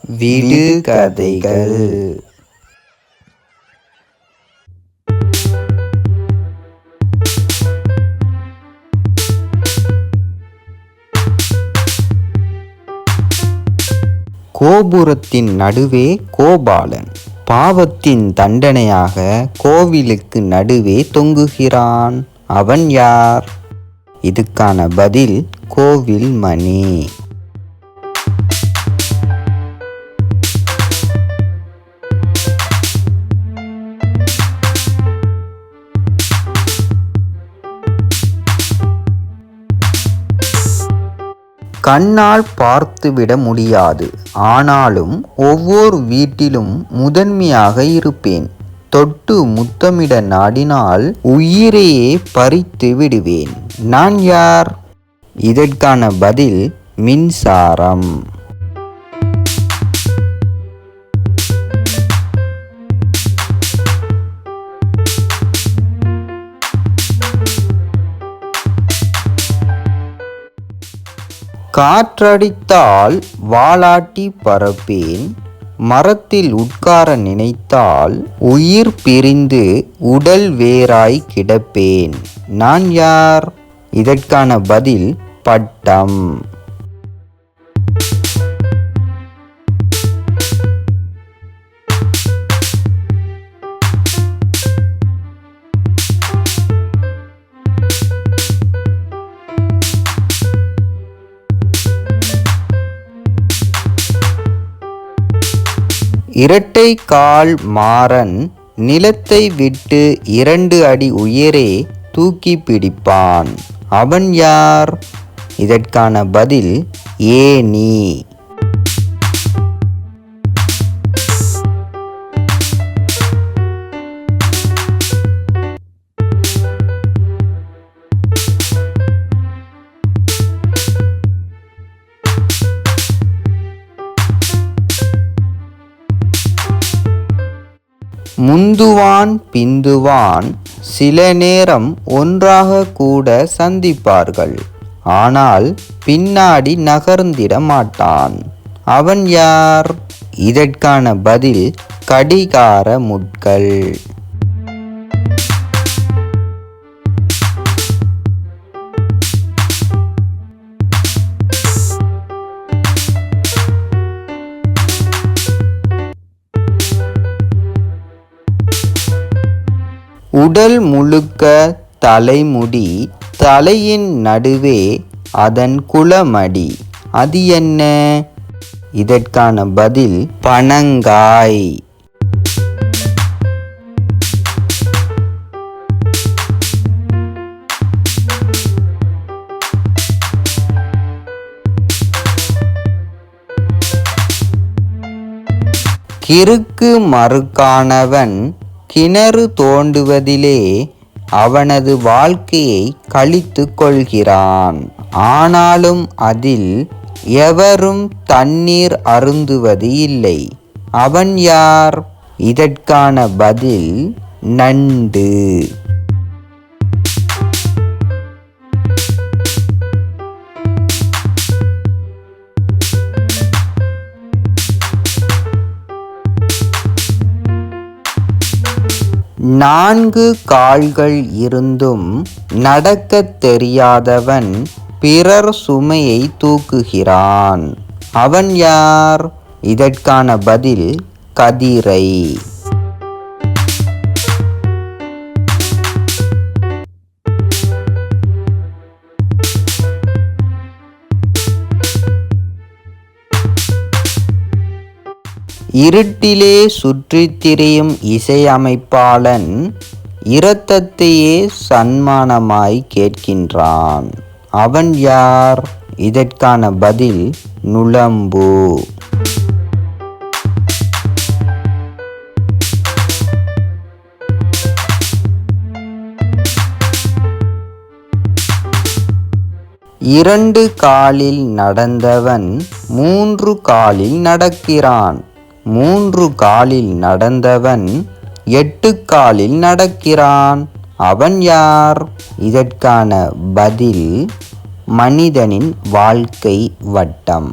விடுகதைகள். கோபுரத்தின் நடுவே கோபாலன் பாவத்தின் தண்டனையாக கோவிலுக்கு நடுவே தொங்குகிறான். அவன் யார்? இதுக்கான பதில் கோவில் மணி. கண்ணால் பார்த்துவிட முடியாது, ஆனாலும் ஒவ்வொரு வீட்டிலும் முதன்மையாக இருப்பேன். தொட்டு முத்தமிட நாடினால் உயிரையே பறித்து விடுவேன். நான் யார்? இதற்கான பதில் மின்சாரம். காற்றடித்தால் வாலாட்டி பறப்பேன், மரத்தில் உட்கார நினைத்தால் உயிர் பிரிந்து உடல் வேறாய் கிடப்பேன். நான் யார்? இதற்கான பதில் பட்டம். இரட்டை கால் மாறன் நிலத்தை விட்டு 2 அடி உயரே தூக்கி பிடிப்பான். அவன் யார்? இதற்கான பதில் ஏணி. முந்துவான் பிந்துவான் சில நேரம் ஒன்றாக கூட சந்திப்பார்கள், ஆனால் பின்னாடி நகர்ந்திட மாட்டான். அவன் யார்? இதற்கான பதில் கடிகார முட்கள். உடல் முழுக்க தலைமுடி, தலையின் நடுவே அதன் குளமடி. அது என்ன? இதற்கான பதில் பனங்காய். கிறுக்கு மறுக்கானவன் கிணறு தோண்டுவதிலே அவனது வாழ்க்கையை கழித்து கொள்கிறான். ஆனாலும் அதில் எவரும் தண்ணீர் அருந்துவது இல்லை. அவன் யார்? இதற்கான பதில் நண்டு. நான்கு கால்கள் இருந்தும் நடக்கத் தெரியாதவன் பிறர் சுமையை தூக்குகிறான். அவன் யார்? இதற்கான பதில் கதிரை. இருட்டிலே சுற்றித் திரியும் இசையமைப்பாளன் இரத்தத்தையே சன்மானமாய் கேட்கின்றான். அவன் யார்? இதற்கான பதில் நுளம்பு. இரண்டு காலில் நடந்தவன் 3 காலில் நடக்கிறான். 3 காலில் நடந்தவன் 8 காலில் நடக்கிறான். அவன் யார்? இதற்கான பதில் மனிதனின் வாழ்க்கை வட்டம்.